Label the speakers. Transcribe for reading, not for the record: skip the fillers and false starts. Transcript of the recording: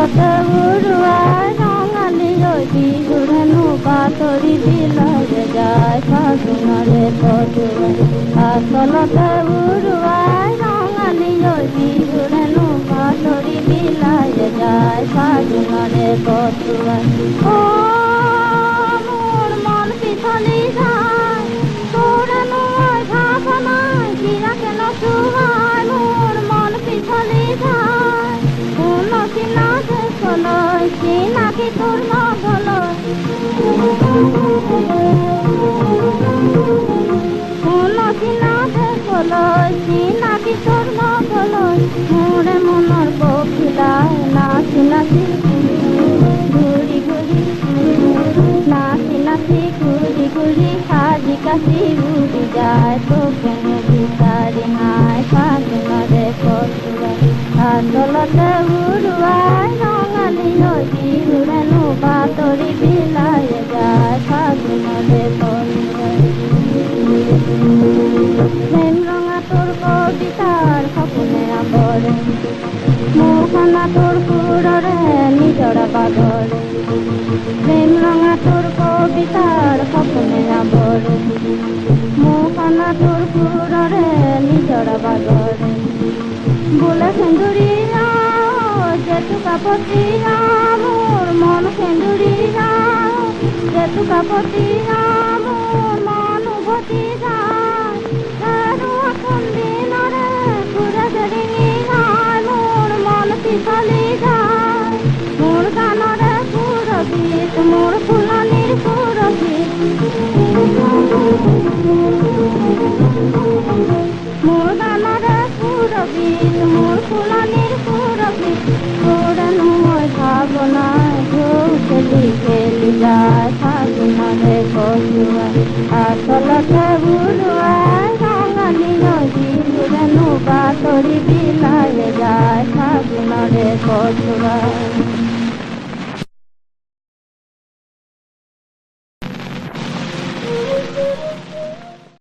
Speaker 1: আচলতে উৰুৱাই ৰঙালী বিহুৰেনো বাতৰি বিলালে যায় ফাগুণৰে পদুৱাই আচলতে উৰুৱাই ৰঙালী বিহুৰেনো বাতৰি বিলালে যায় ফাগুণৰে পদুৱাই মোৰ মন পিছলি যায় তোৰেনো ভাৱনাই চিৰাকে নচুৱাই মোৰ মন পিছলি যায় চিনাকি তোৰ নগলৈ চিনা দেখলৈ চিনাকি তোৰ নগলৈ মোৰে মনৰ পখিলাই নাচি নাচি ঘূৰি ঘূৰি নাচি নাচি ঘূৰি ঘূৰি সাজি কাচি উৰি যায় তোকেনো বিচাৰি নাই ফাগুণৰে পদুৱাই আচলতে উৰুৱাই ৰঙালী বিহুৰেনো বাতৰি বিলাই যায় ফাগুণৰে পদুৱাই প্ৰেম ৰঙা তোৰ কবিতাৰ সপোনে আৱৰে মোৰখনা তোৰ সুৰৰে নিজৰা বাগৰে প্ৰেম ৰঙা তোৰ কবিতাৰ সপোনে আৱৰে মোৰখনা তোৰ সুৰৰে নিজৰা বাগৰে বোলে সেন্দুৰীয়া জেতুকা পতীয়া মোৰ মন সেন্দুৰীয়া জেতুকা পতীয়া মোৰ মন উভতি যায় আৰু আপোন দিনৰে ঘূৰে জেৰিঙি যায় মোৰ মন পিছলি যায় মোৰ গানৰে সুৰগীত মোৰ